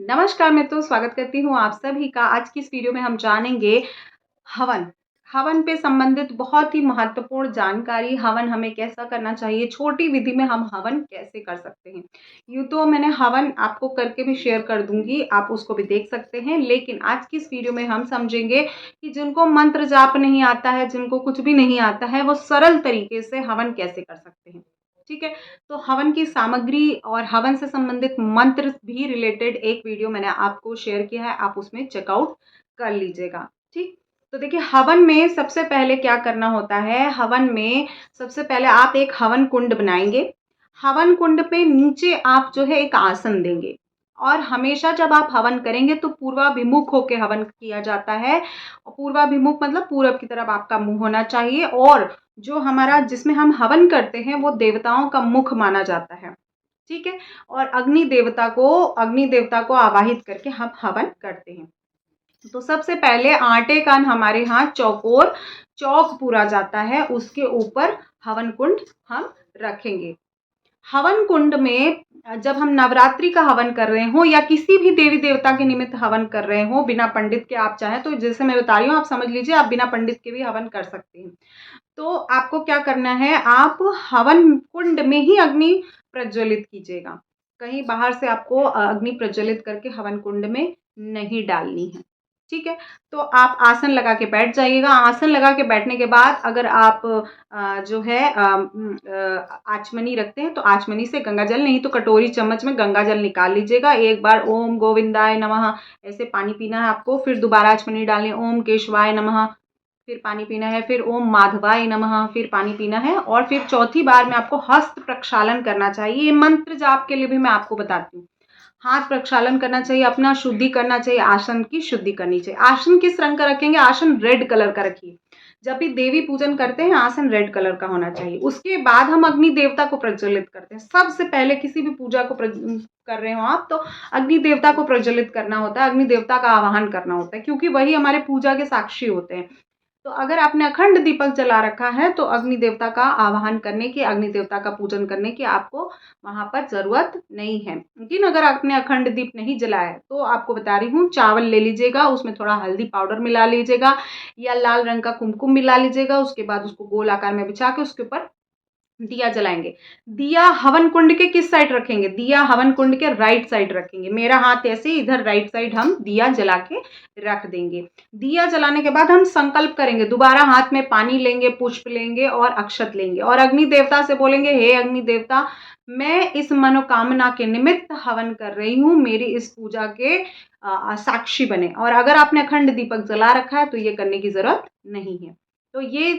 नमस्कार मित्रों, स्वागत करती हूँ आप सभी का। आज की इस वीडियो में हम जानेंगे हवन। हवन पे संबंधित बहुत ही महत्वपूर्ण जानकारी, हवन हमें कैसा करना चाहिए, छोटी विधि में हम हवन कैसे कर सकते हैं। यूँ तो मैंने हवन आपको करके भी शेयर कर दूँगी, आप उसको भी देख सकते हैं। लेकिन आज की इस वीडियो में हम समझेंगे कि जिनको मंत्र जाप नहीं आता है, जिनको कुछ भी नहीं आता है, वो सरल तरीके से हवन कैसे कर सकते हैं। ठीक है? तो हवन की सामग्री और हवन से संबंधित मंत्र भी रिलेटेड एक वीडियो मैंने आपको शेयर किया है, आप उसमें चेकआउट कर लीजिएगा। ठीक? तो देखिए, हवन में सबसे पहले क्या करना होता है, हवन में सबसे पहले आप एक हवन कुंड बनाएँगे। हवन कुंड पे नीचे आप जो है एक आसन देंगे और हमेशा जब आप हवन करेंगे तो पूर्वाभिमुख होके हवन किया जाता है। पूर्वाभिमुख मतलब पूरब की तरफ आपका मुँह होना चाहिए और जो हमारा जिसमें हम हवन करते हैं वो देवताओं का मुख माना जाता है। ठीक है? और अग्नि देवता को आवाहित करके हम हवन करते हैं। तो सबसे पहले आटे का हमारे यहाँ चौकोर चौक पूरा जाता है, उसके ऊपर हवन कुंड हम रखेंगे। हवन कुंड में जब हम नवरात्रि का हवन कर रहे हो या किसी भी देवी देवता के निमित्त हवन कर रहे हो बिना पंडित के, आप चाहें तो जैसे मैं बता रही हूँ आप समझ लीजिए, आप बिना पंडित के भी हवन कर सकते हैं। तो आपको क्या करना है, आप हवन कुंड में ही अग्नि प्रज्वलित कीजिएगा। कहीं बाहर से आपको अग्नि प्रज्वलित करके हवन कुंड में नहीं डालनी है। ठीक है? तो आप आसन लगा के बैठ जाइएगा। आसन लगा के बैठने के बाद अगर आप जो है आचमनी रखते हैं तो आचमनी से गंगा जल, नहीं तो कटोरी चम्मच में गंगा जल निकाल लीजिएगा। एक बार ओम गोविंदाय नमः ऐसे पानी पीना है आपको, फिर दोबारा आचमनी डालनी, ओम केशवाय नमः, फिर पानी पीना है, फिर ओम माधवाय नमः, फिर पानी पीना है और फिर चौथी बार में आपको हस्त प्रक्षालन करना चाहिए। ये मंत्र जाप के लिए भी मैं आपको बताती हूँ। हाथ प्रक्षालन करना चाहिए, अपना शुद्धि करना चाहिए, आसन की शुद्धि करनी चाहिए। आसन किस रंग का रखेंगे, आसन रेड कलर का रखिए। जब भी देवी पूजन करते हैं आसन रेड कलर का होना चाहिए। उसके बाद हम अग्नि देवता को प्रज्वलित करते हैं। सबसे पहले किसी भी पूजा को कर रहे हो आप तो अग्नि देवता को प्रज्वलित करना होता है, अग्नि देवता का आवाहन करना होता है, क्योंकि वही हमारे पूजा के साक्षी होते हैं। तो अगर आपने अखंड दीपक जला रखा है तो अग्नि देवता का आवाहन करने की, अग्नि देवता का पूजन करने की आपको वहाँ पर ज़रूरत नहीं है। लेकिन अगर आपने अखंड दीप नहीं जलाया है तो आपको बता रही हूँ, चावल ले लीजिएगा, उसमें थोड़ा हल्दी पाउडर मिला लीजिएगा या लाल रंग का कुमकुम मिला लीजिएगा। उसके बाद उसको गोल आकार में बिछा के उसके ऊपर दिया जलाएंगे। दिया हवन कुंड के किस साइड रखेंगे, दिया हवन कुंड के राइट साइड रखेंगे। मेरा हाथ ऐसे इधर राइट साइड हम दिया जला के रख देंगे। दिया जलाने के बाद हम संकल्प करेंगे, दोबारा हाथ में पानी लेंगे, पुष्प लेंगे और अक्षत लेंगे और अग्नि देवता से बोलेंगे, हे अग्नि देवता, मैं इस मनोकामना के निमित्त हवन कर रही हूँ, मेरी इस पूजा के साक्षी बने। और अगर आपने अखंड दीपक जला रखा है तो ये करने की जरूरत नहीं है। तो ये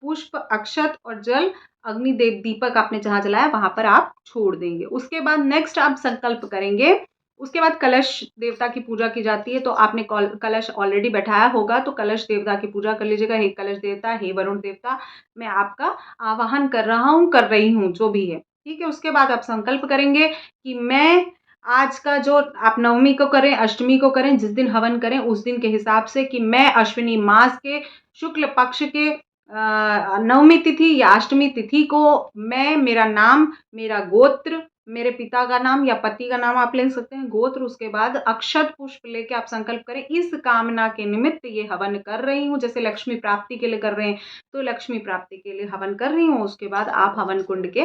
पुष्प, अक्षत और जल अग्निदेव दीपक आपने जहाँ जलाया वहां पर आप छोड़ देंगे। उसके बाद नेक्स्ट आप संकल्प करेंगे। उसके बाद कलश देवता की पूजा की जाती है। तो आपने कलश ऑलरेडी बैठाया होगा तो कलश देवता की पूजा कर लीजिएगा। हे कलश देवता, हे वरुण देवता, मैं आपका आवाहन कर रहा हूँ, कर रही हूँ, जो भी है। ठीक है? उसके बाद आप संकल्प करेंगे कि मैं आज का जो आप नवमी को करें, अष्टमी को करें, जिस दिन हवन करें उस दिन के हिसाब से, कि मैं अश्विनी मास के शुक्ल पक्ष के नवमी तिथि या अष्टमी तिथि को मैं, मेरा नाम, मेरा गोत्र, मेरे पिता का नाम या पति का नाम आप ले सकते हैं, गोत्र, उसके बाद अक्षत पुष्प लेके आप संकल्प करें, इस कामना के निमित्त ये हवन कर रही हूँ। जैसे लक्ष्मी प्राप्ति के लिए कर रहे हैं तो लक्ष्मी प्राप्ति के लिए हवन कर रही हूँ। उसके बाद आप हवन कुंड के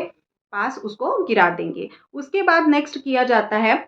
पास उसको गिरा देंगे। उसके बाद नेक्स्ट किया जाता है,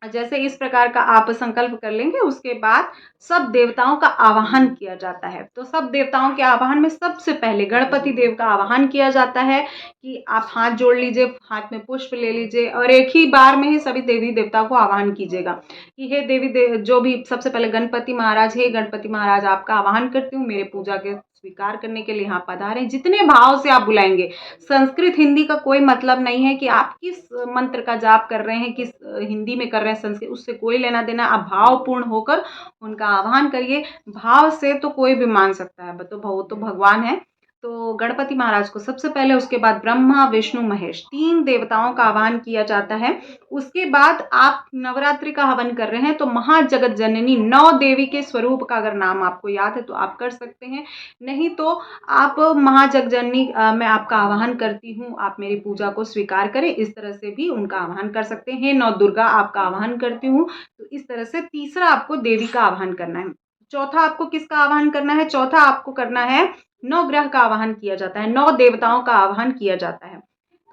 जैसे इस प्रकार का आप संकल्प कर लेंगे, उसके बाद सब देवताओं का आवाहन किया जाता है। तो सब देवताओं के आवाहन में सबसे पहले गणपति देव का आवाहन किया जाता है कि आप हाथ जोड़ लीजिए, हाथ में पुष्प ले लीजिए और एक ही बार में ही सभी देवी देवता को आवाहन कीजिएगा कि हे देवी देव, जो भी सबसे पहले गणपति महाराज, हे गणपति महाराज, आपका आवाहन करती हूँ, मेरे पूजा के स्वीकार करने के लिए यहाँ पधारें। जितने भाव से आप बुलाएंगे, संस्कृत हिंदी का कोई मतलब नहीं है कि आप किस मंत्र का जाप कर रहे हैं, किस हिंदी में कर रहे हैं, संस्कृत, उससे कोई लेना देना। आप भावपूर्ण होकर उनका आह्वान करिए। भाव से तो कोई भी मान सकता है, तो वो तो भगवान है। तो गणपति महाराज को सबसे पहले, उसके बाद ब्रह्मा विष्णु महेश 3 देवताओं का आह्वान किया जाता है। उसके बाद आप नवरात्रि का हवन कर रहे हैं तो महाजगत जननी 9 देवी के स्वरूप का अगर नाम आपको याद है तो आप कर सकते हैं, नहीं तो आप महाजग जननी मैं आपका आह्वान करती हूँ, आप मेरी पूजा को स्वीकार करें, इस तरह से भी उनका आह्वान कर सकते हैं। 9 दुर्गा आपका आह्वान करती हूँ, तो इस तरह से तीसरा आपको देवी का आह्वान करना है। चौथा आपको किसका आह्वान करना है? चौथा आपको करना है 9 ग्रह का आह्वान किया जाता है, 9 देवताओं का आह्वान किया जाता है।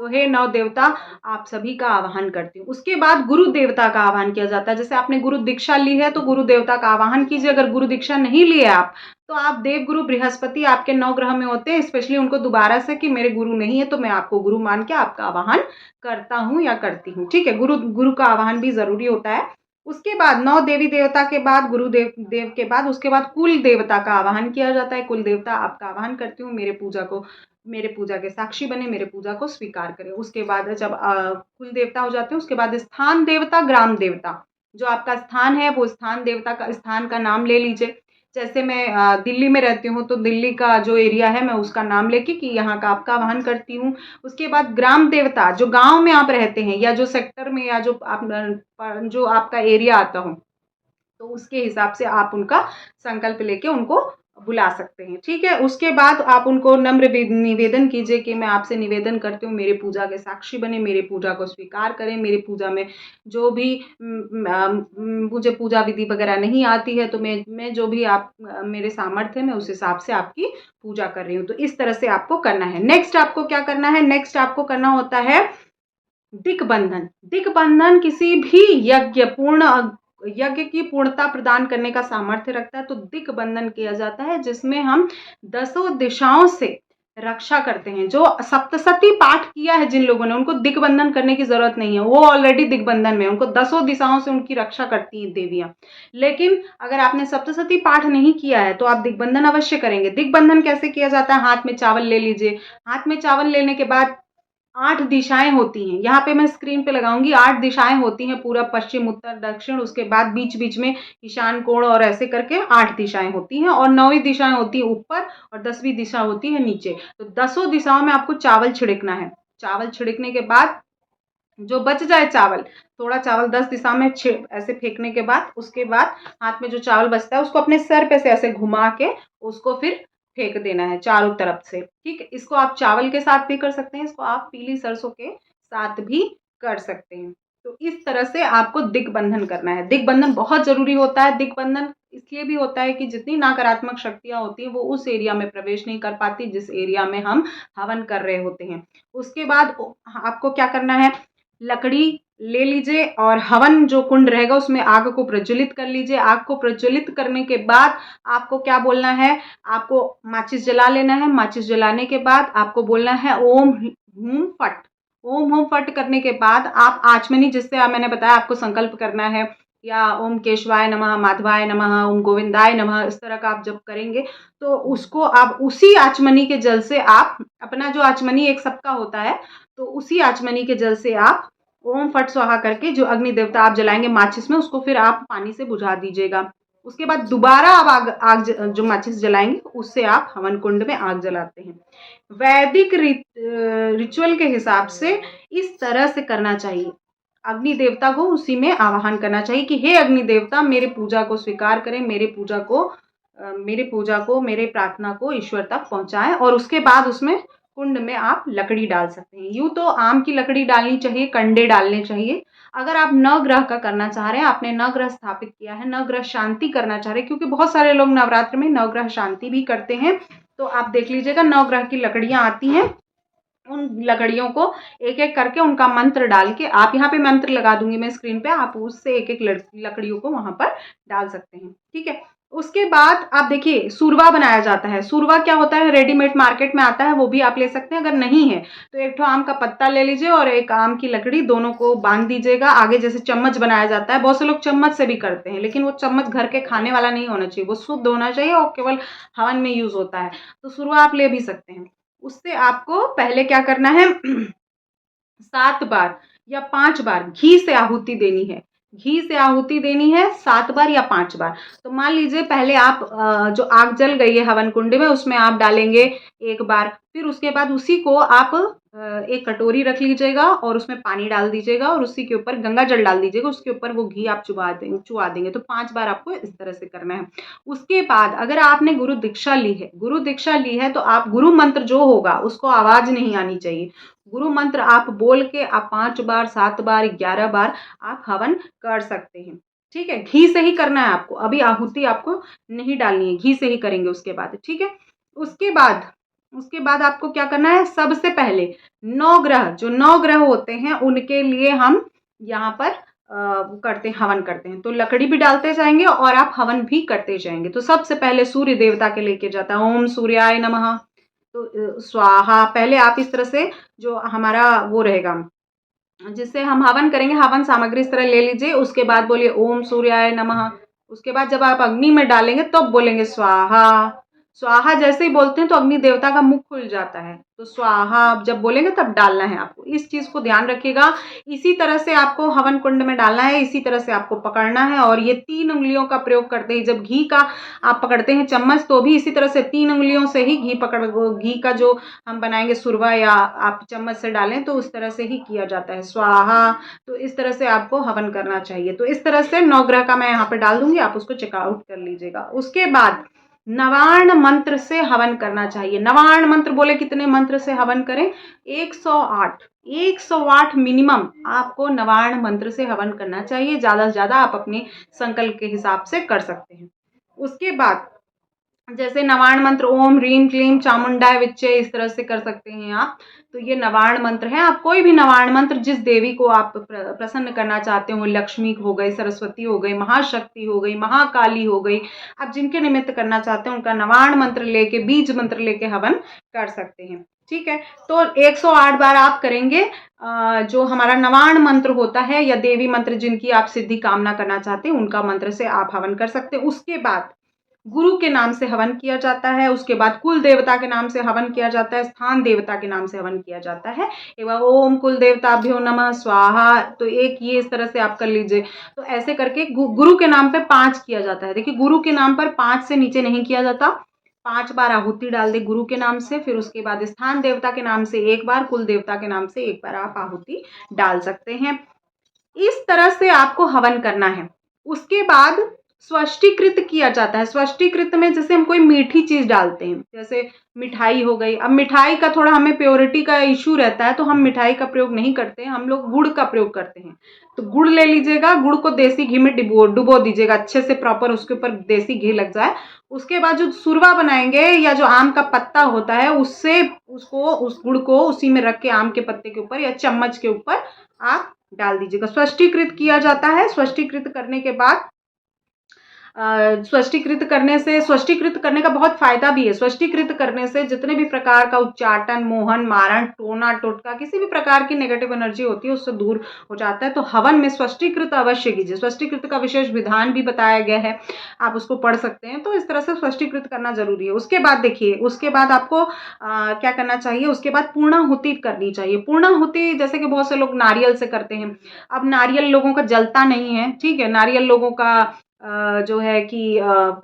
तो हे 9 देवता, आप सभी का आह्वान करती हूँ। उसके बाद गुरु देवता का आह्वान किया जाता है। जैसे आपने गुरु दीक्षा ली है तो गुरु देवता का आह्वान कीजिए। अगर गुरु दीक्षा नहीं लिए आप, तो आप देव गुरु बृहस्पति आपके 9 ग्रह में होते हैं, स्पेशली उनको दोबारा से कि मेरे गुरु नहीं है तो मैं आपको गुरु मान के आपका आह्वान करता हूँ या करती हूँ। ठीक है, गुरु का आह्वान भी जरूरी होता है। उसके बाद 9 देवी देवता के बाद गुरुदेव देव के बाद उसके बाद कुल देवता का आह्वान किया जाता है। कुल देवता आपका आह्वान करती हूँ, मेरे पूजा के साक्षी बने, मेरे पूजा को स्वीकार करें। उसके बाद जब कुल देवता हो जाते हैं, उसके बाद स्थान देवता, ग्राम देवता, जो आपका स्थान है वो स्थान देवता का स्थान का नाम ले लीजिए। जैसे मैं दिल्ली में रहती हूँ तो दिल्ली का जो एरिया है मैं उसका नाम लेके कि यहाँ का आपका आह्वान करती हूँ। उसके बाद ग्राम देवता, जो गांव में आप रहते हैं या जो सेक्टर में या जो आपका एरिया आता हो, तो उसके हिसाब से आप उनका संकल्प लेके उनको बुला सकते हैं। ठीक है, उसके बाद आप उनको नम्र निवेदन कीजिए कि मैं आपसे निवेदन करती हूँ, मेरे पूजा के साक्षी बने, मेरे पूजा को स्वीकार करें। मेरी पूजा में जो भी मुझे पूजा विधि वगैरह नहीं आती है तो मैं जो भी आप मेरे सामर्थ्य है मैं उस हिसाब से आपकी पूजा कर रही हूँ। तो इस तरह से आपको करना है। नेक्स्ट आपको क्या करना है? नेक्स्ट आपको करना होता है दिग्बंधन। दिग्बंधन किसी भी यज्ञ की पूर्णता प्रदान करने का सामर्थ्य रखता है। तो दिग्बंधन किया जाता है जिसमें हम 10 दिशाओं से रक्षा करते हैं। जो सप्तशती पाठ किया है जिन लोगों ने, उनको दिग्बंधन करने की जरूरत नहीं है, वो ऑलरेडी दिग्बंधन में, उनको 10 दिशाओं से उनकी रक्षा करती हैं देवियां। लेकिन अगर आपने सप्तशती पाठ नहीं किया है तो आप दिग्बंधन अवश्य करेंगे। दिग्बंधन कैसे किया जाता है? हाथ में चावल ले लीजिए। हाथ में चावल लेने के बाद 8 दिशाएं होती हैं, यहाँ पे मैं स्क्रीन पे लगाऊंगी। 8 दिशाएं होती हैं, पूरब पश्चिम उत्तर दक्षिण, उसके बाद बीच बीच में ईशान कोण, और ऐसे करके 8 दिशाएं होती हैं। और 9वीं दिशाएं होती है ऊपर और 10वीं दिशा होती है नीचे। तो 10 दिशाओं में आपको चावल छिड़कना है। चावल छिड़कने के बाद जो बच जाए चावल, थोड़ा चावल 10 दिशा में ऐसे फेंकने के बाद, उसके बाद हाथ में जो चावल बचता है उसको अपने सर पे से ऐसे घुमा के उसको फिर फेंक देना है चारों तरफ से। ठीक है, इसको आप चावल के साथ भी कर सकते हैं, इसको आप पीली सरसों के साथ भी कर सकते हैं। तो इस तरह से आपको दिग्बंधन करना है। दिग्बंधन बहुत जरूरी होता है। दिग्बंधन इसलिए भी होता है कि जितनी नकारात्मक शक्तियां होती हैं वो उस एरिया में प्रवेश नहीं कर पाती जिस एरिया में हम हवन कर रहे होते हैं। उसके बाद आपको क्या करना है? लकड़ी ले लीजिए और हवन जो कुंड रहेगा उसमें आग को प्रज्वलित कर लीजिए। आग को प्रज्वलित करने के बाद आपको क्या बोलना है? आपको माचिस जला लेना है। माचिस जलाने के बाद आपको बोलना है ओम हुम फट। ओम हुम फट करने के बाद आप आचमनी, जिससे मैंने बताया आपको संकल्प करना है, या ओम केशवाय नमः, माधवाय नमः, ओम गोविंदाय नमः, इस तरह का आप जब करेंगे तो उसको आप उसी आचमनी के जल से आप अपना, जो आचमनी एक सबका होता है, तो उसी आचमनी के जल से आप ओम फट स्वाहा करके जो अग्नि देवता आप जलाएंगे माचिस में, उसको फिर आप पानी से बुझा दीजिएगा। उसके बाद दोबारा आप आग जो माचिस जलाएंगे उससे आप हवन कुंड में आग जलाते हैं। वैदिक रिचुअल के हिसाब से इस तरह से करना चाहिए। अग्नि देवता को उसी में आवाहन करना चाहिए कि हे अग्नि देवता, मेरे पूजा को स्वीकार करें, मेरे प्रार्थना को ईश्वर तक पहुंचाएं। और उसके बाद उसमें कुंड में आप लकड़ी डाल सकते हैं। यूं तो आम की लकड़ी डालनी चाहिए, कंडे डालने चाहिए। अगर आप नवग्रह का करना चाह रहे हैं, आपने नवग्रह स्थापित किया है, नवग्रह शांति करना चाह रहे हैं, क्योंकि बहुत सारे लोग नवरात्र में नवग्रह शांति भी करते हैं, तो आप देख लीजिएगा नवग्रह की लकड़ियां आती हैं, उन लकड़ियों को एक एक करके उनका मंत्र डाल के, आप यहाँ पे मंत्र लगा दूंगी मैं स्क्रीन पे, आप उससे एक एक लकड़ियों को वहां पर डाल सकते हैं। ठीक है, उसके बाद आप देखिए सूरवा बनाया जाता है। सूरवा क्या होता है? रेडीमेड मार्केट में आता है, वो भी आप ले सकते हैं। अगर नहीं है तो एक ठो आम का पत्ता ले लीजिए और एक आम की लकड़ी, दोनों को बांध दीजिएगा। आगे जैसे चम्मच बनाया जाता है, बहुत से लोग चम्मच से भी करते हैं, लेकिन वो चम्मच घर के खाने वाला नहीं होना चाहिए, वो शुद्ध होना चाहिए और केवल हवन में यूज होता है। तो सूरवा आप ले भी सकते हैं। उससे आपको पहले क्या करना है? 7 बार या 5 बार घी से आहुति देनी है। घी से आहुति देनी है 7 बार या 5 बार। तो मान लीजिए पहले आप जो आग जल गई है हवन कुंड में उसमें आप डालेंगे 1 बार, फिर उसके बाद उसी को आप एक कटोरी रख लीजिएगा और उसमें पानी डाल दीजिएगा और उसी के ऊपर गंगा जल डाल दीजिएगा, उसके ऊपर वो घी आप चुबा देंगे। तो 5 बार आपको इस तरह से करना है। उसके बाद अगर आपने गुरु दीक्षा ली है तो आप गुरु मंत्र जो होगा उसको आवाज़ नहीं आनी चाहिए। गुरु मंत्र आप बोल के आप 5 बार, 7 बार, 11 बार आप हवन कर सकते हैं। ठीक है? घी से ही करना है आपको, अभी आहुति आपको नहीं डालनी है, घी से ही करेंगे उसके बाद। ठीक है? उसके बाद उसके बाद आपको क्या करना है, सबसे पहले 9 ग्रह, जो 9 ग्रह होते हैं उनके लिए हम यहाँ पर करते हैं, हवन करते हैं। तो लकड़ी भी डालते जाएंगे और आप हवन भी करते जाएंगे। तो सबसे पहले सूर्य देवता के लेके जाता है, ओम सूर्याय नमः। तो स्वाहा, पहले आप इस तरह से जो हमारा वो रहेगा जिससे हम हवन करेंगे, हवन सामग्री इस तरह ले लीजिए। उसके बाद बोलिए ओम सूर्याय नमः। उसके बाद जब आप अग्नि में डालेंगे तब बोलेंगे स्वाहा। स्वाहा जैसे ही बोलते हैं तो अग्नि देवता का मुख खुल जाता है। तो स्वाहा आप जब बोलेंगे तब डालना है आपको, इस चीज़ को ध्यान रखिएगा। इसी तरह से आपको हवन कुंड में डालना है, इसी तरह से आपको पकड़ना है। और ये 3 उंगलियों का प्रयोग करते हैं। जब घी का आप पकड़ते हैं चम्मच तो भी इसी तरह से 3 उंगलियों से ही घी का जो हम बनाएंगे सुरवा या आप चम्मच से डालें तो उस तरह से ही किया जाता है, स्वाहा। तो इस तरह से आपको हवन करना चाहिए। तो इस तरह से 9 ग्रह का मैं यहाँ पे डाल दूंगी, आप उसको चेकआउट कर लीजिएगा। उसके बाद नवार्ण मंत्र से हवन करना चाहिए। नवार्ण मंत्र बोले कितने मंत्र से हवन करें, 108 108 मिनिमम आपको नवार्ण मंत्र से हवन करना चाहिए। ज़्यादा से ज़्यादा आप अपने संकल्प के हिसाब से कर सकते हैं। उसके बाद जैसे नवार्ण मंत्र ओम ह्रीम क्लीम चामुंडाय विच्चे, इस तरह से कर सकते हैं आप। तो ये नवार्ण मंत्र है। आप कोई भी नवार्ण मंत्र जिस देवी को आप प्रसन्न करना चाहते हो, लक्ष्मी हो गई, सरस्वती हो गई, महाशक्ति हो गई, महाकाली हो गई, आप जिनके निमित्त करना चाहते हैं उनका नवार्ण मंत्र लेके, बीज मंत्र लेके हवन कर सकते हैं। ठीक है? तो 108 बार आप करेंगे जो हमारा नवार्ण मंत्र होता है या देवी मंत्र जिनकी आप सिद्धि कामना करना चाहते हैं उनका मंत्र से आप हवन कर सकते हैं। उसके बाद गुरु के नाम से हवन किया जाता है। उसके बाद कुल देवता के नाम से हवन किया जाता है, स्थान देवता के नाम से हवन किया जाता है। एवं ओम कुल देवताभ्यो नमः स्वाहा। तो एक ये इस तरह से आप कर लीजिए। तो ऐसे करके गुरु के नाम पे 5 किया जाता है। देखिए गुरु के नाम पर 5 से नीचे नहीं किया जाता। 5 बार आहुति डाल दे गुरु के नाम से, फिर उसके बाद स्थान देवता के नाम से 1 बार, कुल देवता के नाम से 1 बार आप आहुति डाल सकते हैं। इस तरह से आपको हवन करना है। उसके बाद स्वष्टीकृत किया जाता है। स्वष्टीकृत में जैसे हम कोई मीठी चीज़ डालते हैं, जैसे मिठाई हो गई। अब मिठाई का थोड़ा हमें प्योरिटी का इशू रहता है तो हम मिठाई का प्रयोग नहीं करते हैं, हम लोग गुड़ का प्रयोग करते हैं। तो गुड़ ले लीजिएगा, गुड़ को देसी घी में डुबो दीजिएगा अच्छे से, प्रॉपर उसके ऊपर देसी घी लग जाए। उसके बाद जो सुरवा बनाएंगे या जो आम का पत्ता होता है उससे उस गुड़ को उसी में रख के आम के पत्ते के ऊपर या चम्मच के ऊपर आप डाल दीजिएगा। स्वष्टीकृत किया जाता है। स्वष्टीकृत करने के बाद स्वष्टीकृत करने का बहुत फायदा भी है। स्वष्टीकृत करने से जितने भी प्रकार का उच्चाटन, मोहन, मारण, टोना टोटका, किसी भी प्रकार की नेगेटिव एनर्जी होती है उससे दूर हो जाता है। तो हवन में स्वष्टीकृत अवश्य कीजिए। स्वष्टीकृत का विशेष विधान भी बताया गया है, आप उसको पढ़ सकते हैं। तो इस तरह से स्वष्टीकृत करना जरूरी है। उसके बाद देखिए, उसके बाद आपको क्या करना चाहिए, उसके बाद पूर्णाहुति करनी चाहिए। पूर्णाहुति जैसे कि बहुत से लोग नारियल से करते हैं। अब नारियल लोगों का जलता नहीं है, ठीक है। नारियल लोगों का जो है कि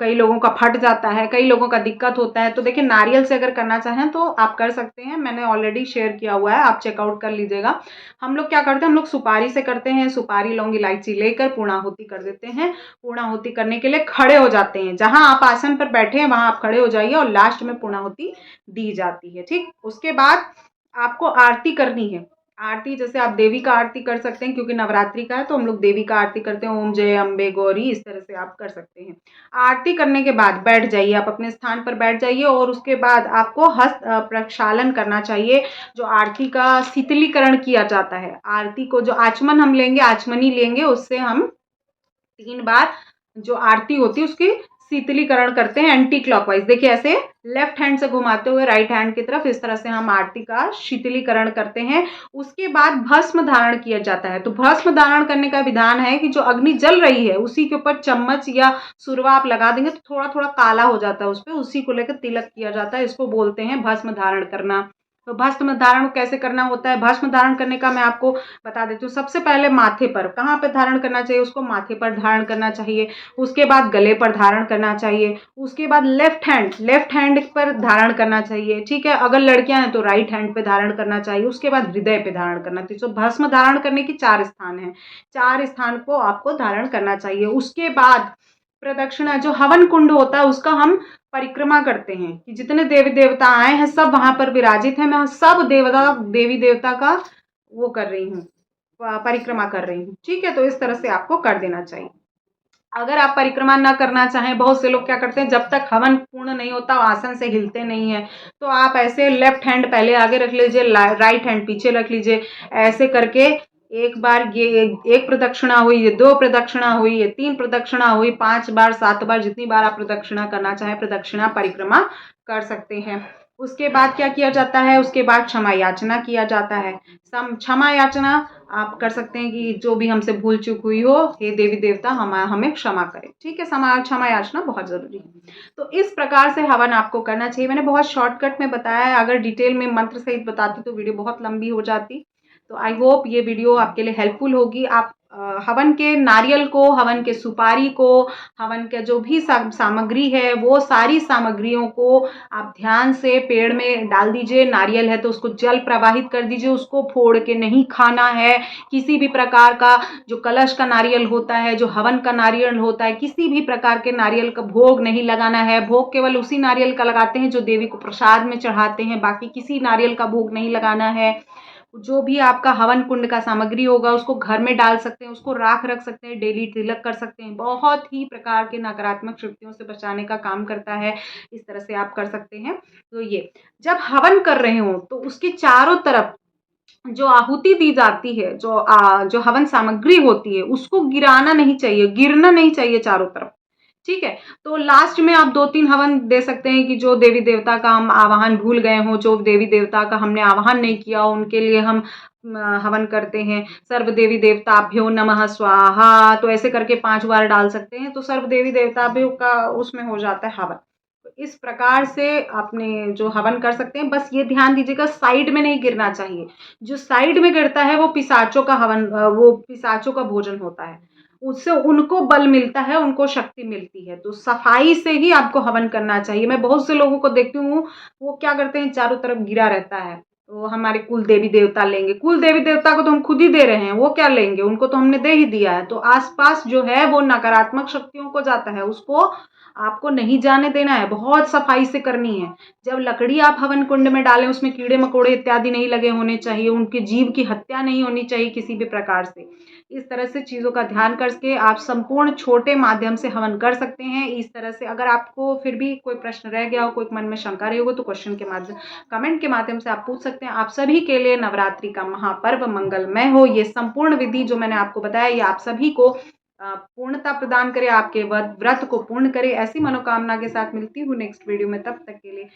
कई लोगों का फट जाता है, कई लोगों का दिक्कत होता है। तो देखिए नारियल से अगर करना चाहें तो आप कर सकते हैं, मैंने ऑलरेडी शेयर किया हुआ है, आप चेकआउट कर लीजिएगा। हम लोग क्या करते हैं, हम लोग सुपारी से करते हैं। सुपारी, लौंग, इलायची लेकर पूर्णाहुति कर देते हैं। पूर्णाहुति करने के लिए खड़े हो जाते हैं, जहां आप आसन पर बैठे हैं वहां आप खड़े हो जाइए और लास्ट में पूर्णाहुति दी जाती है। ठीक, उसके बाद आपको आरती करनी है। आरती जैसे आप देवी का आरती कर सकते हैं, क्योंकि नवरात्रि का है तो हम लोग देवी का आरती करते हैं, ओम जय अम्बे गौरी, इस तरह से आप कर सकते हैं। आरती करने के बाद बैठ जाइए, आप अपने स्थान पर बैठ जाइए और उसके बाद आपको हस्त प्रक्षालन करना चाहिए। जो आरती का शीतलीकरण किया जाता है, आरती को जो आचमन हम लेंगे, आचमनी लेंगे, उससे हम 3 बार जो आरती होती है उसकी शीतलीकरण करते हैं एंटी क्लॉकवाइज। देखिए ऐसे लेफ्ट हैंड से घुमाते हुए राइट हैंड की तरफ, इस तरह से हम आरती का शीतलीकरण करते हैं। उसके बाद भस्म धारण किया जाता है। तो भस्म धारण करने का विधान है कि जो अग्नि जल रही है उसी के ऊपर चम्मच या सुरवा आप लगा देंगे तो थोड़ा थोड़ा काला हो जाता है उस पर, उसी को लेकर तिलक किया जाता है। इसको बोलते हैं भस्म धारण करना। तो भस्म धारण कैसे करना होता है, भस्म धारण करने का मैं आपको बता देती हूँ। सबसे पहले माथे पर, कहाँ पे धारण करना चाहिए उसको, माथे पर धारण करना चाहिए। उसके बाद गले पर धारण करना चाहिए। उसके बाद लेफ्ट हैंड पर धारण करना चाहिए, ठीक है। अगर लड़कियां हैं तो राइट हैंड पे धारण करना चाहिए। उसके बाद हृदय पे धारण करना चाहिए। तो भस्म धारण करने के 4 स्थान हैं, 4 स्थान को आपको धारण करना चाहिए। उसके बाद प्रदक्षिणा, जो हवन कुंड होता है उसका हम परिक्रमा करते हैं कि जितने देवी देवता आए हैं सब वहां पर विराजित हैं, मैं सब देवता देवी देवता का वो कर रही हूँ, परिक्रमा कर रही हूँ, ठीक है। तो इस तरह से आपको कर देना चाहिए। अगर आप परिक्रमा ना करना चाहें, बहुत से लोग क्या करते हैं, जब तक हवन पूर्ण नहीं होता आसन से हिलते नहीं है, तो आप ऐसे लेफ्ट हैंड पहले आगे रख लीजिए, राइट हैंड पीछे रख लीजिए। ऐसे करके एक बार ये एक प्रदक्षिणा हुई, ये 2 प्रदक्षिणा हुई, ये 3 प्रदक्षिणा हुई, 5 बार 7 बार जितनी बार आप प्रदक्षिणा करना चाहें प्रदक्षिणा परिक्रमा कर सकते हैं। उसके बाद क्या किया जाता है, उसके बाद क्षमा याचना किया जाता है। क्षमा याचना आप कर सकते हैं कि जो भी हमसे भूल चूक हुई हो, हे देवी देवता हमें क्षमा करें, ठीक है। क्षमा याचना बहुत जरूरी है। तो इस प्रकार से हवन आपको करना चाहिए। मैंने बहुत शॉर्टकट में बताया है, अगर डिटेल में मंत्र सहित बताती तो वीडियो बहुत लंबी हो जाती। तो आई होप ये वीडियो आपके लिए हेल्पफुल होगी। आप हवन के नारियल को, हवन के सुपारी को, हवन के जो भी सामग्री है वो सारी सामग्रियों को आप ध्यान से पेड़ में डाल दीजिए। नारियल है तो उसको जल प्रवाहित कर दीजिए, उसको फोड़ के नहीं खाना है। किसी भी प्रकार का जो कलश का नारियल होता है, जो हवन का नारियल होता है, किसी भी प्रकार के नारियल का भोग नहीं लगाना है। भोग केवल उसी नारियल का लगाते हैं जो देवी को प्रसाद में चढ़ाते हैं, बाकी किसी नारियल का भोग नहीं लगाना है। जो भी आपका हवन कुंड का सामग्री होगा उसको घर में डाल सकते हैं, उसको राख रख सकते हैं, डेली तिलक कर सकते हैं। बहुत ही प्रकार के नकारात्मक शक्तियों से बचाने का काम करता है। इस तरह से आप कर सकते हैं। तो ये जब हवन कर रहे हो तो उसके चारों तरफ जो आहुति दी जाती है, जो हवन सामग्री होती है उसको गिराना नहीं चाहिए, गिरना नहीं चाहिए चारों तरफ, ठीक है। तो लास्ट में आप 2-3 हवन दे सकते हैं कि जो देवी देवता का हम आवाहन भूल गए हों, जो देवी देवता का हमने आवाहन नहीं किया हो, उनके लिए हम हवन करते हैं। सर्व देवी देवताभ्यो नमः स्वाहा, तो ऐसे करके 5 बार डाल सकते हैं। तो सर्व देवी देवताभ्यो का उसमें हो जाता है हवन। तो इस प्रकार से आपने जो हवन कर सकते हैं। बस ये ध्यान दीजिएगा साइड में नहीं गिरना चाहिए। जो साइड में गिरता है वो पिशाचों का हवन, वो पिशाचों का भोजन होता है, उससे उनको बल मिलता है, उनको शक्ति मिलती है। तो सफाई से ही आपको हवन करना चाहिए। मैं बहुत से लोगों को देखती हूँ, वो क्या करते हैं, चारों तरफ गिरा रहता है। तो हमारे कुल देवी देवता लेंगे, कुल देवी देवता को तो हम खुद ही दे रहे हैं, वो क्या लेंगे, उनको तो हमने दे ही दिया है। तो आसपास जो है वो नकारात्मक शक्तियों को जाता है, उसको आपको नहीं जाने देना है, बहुत सफाई से करनी है। जब लकड़ी आप हवन कुंड में डालें उसमें कीड़े मकोड़े इत्यादि नहीं लगे होने चाहिए, उनके जीव की हत्या नहीं होनी चाहिए किसी भी प्रकार से। इस तरह से चीज़ों का ध्यान करके आप संपूर्ण छोटे माध्यम से हवन कर सकते हैं। इस तरह से अगर आपको फिर भी कोई प्रश्न रह गया हो, कोई मन में शंका रही हो, तो क्वेश्चन के माध्यम, कमेंट के माध्यम से आप पूछ सकते हैं। आप सभी के लिए नवरात्रि का महापर्व मंगलमय हो। ये संपूर्ण विधि जो मैंने आपको बताया ये आप सभी को पूर्णता प्रदान करे, आपके व्रत को पूर्ण करे, ऐसी मनोकामना के साथ मिलती हूँ नेक्स्ट वीडियो में। तब तक के लिए